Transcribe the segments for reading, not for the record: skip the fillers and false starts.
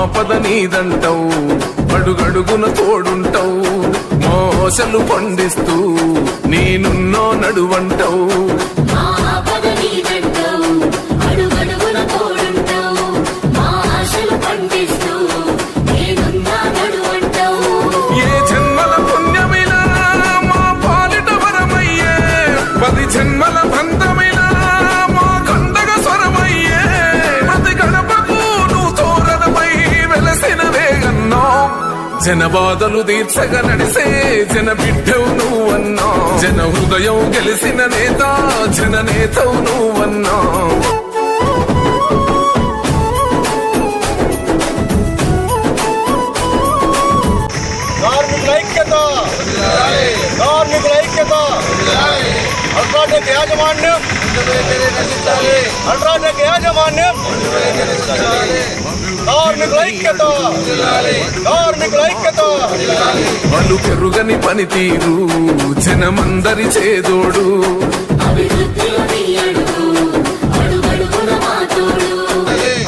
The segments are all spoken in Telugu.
ఆపద నీదంటావు, అడుగడుగున తోడుంటావు, మోసలు పండిస్తూ నేనున్నో నడువంటావు. ఏ జన్మల పుణ్యమిలా మా పాలిట వరమయ్యే, 10 జన్మల బంధమిలా మా కండగ స్వరమయ్యే, ప్రతి గడపకు నువ్వు తోరణమై వెలసిన వేగన్నో. జన బాధలు తీర్చగా నడిసే జన బిడ్డవు నువ్వన్నా, జన హృదయం గెలిసిన నేత జన నేతవు నువ్వన్నా. కార్మికుల ఐక్యత, కార్మికుల ఐక్యత, అల్ట్రాటెక్ యాజమాన్యం, అల్ట్రాటెక్ యాజమాన్యం, కార్మికుల ఐక్యత, కార్మికుల ఐక్యత. వాళ్ళు పెరుగని పనితీరు జనమందరి చేదోడు,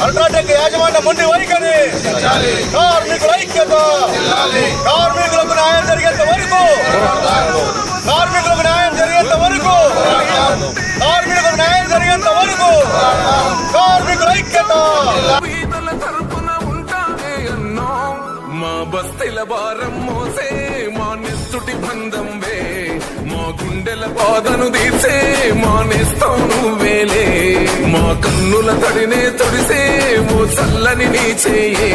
అల్ట్రాటెక్ యాజమాన్యం ముందు వైఖరి, కార్మికుల ఐక్యత, కార్మికులకు న్యాయం జరిగేంత వరకు, కార్మికులకు న్యాయం జరిగేంత వరకు, కార్మికులకు న్యాయం జరిగేంత వరకు కార్మికుల ఐక్యత. పీతల తరపున ఉంటానే అన్నా, మా బస్తీల భారం మోసే మా నెత్తుటి బంధం వే, మా గుండెల బాధను తీర్చే మా నేస్తం నువ్వేలే, మా కన్నుల తడినే తొడిసే ఓ చల్లని నీ చేయే,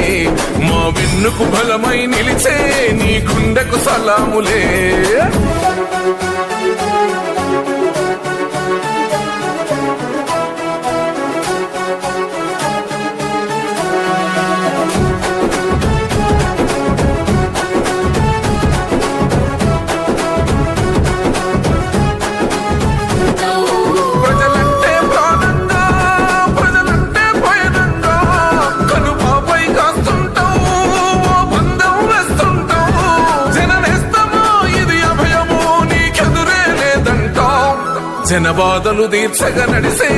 మా వెన్నుకు బలమై నిలిచే నీ గుండెకు సలాములే. ప్రజలంటే ప్రాణంగా, ప్రజలంటే భయనంగా, కనుపాపై కాస్తుంటావు, ఓ బంధం వేస్తుంటావు, జననేస్తమో ఇది అభయమో నీకెదురే లేదంటావు. జన బాధలు తీర్చగా నడిసే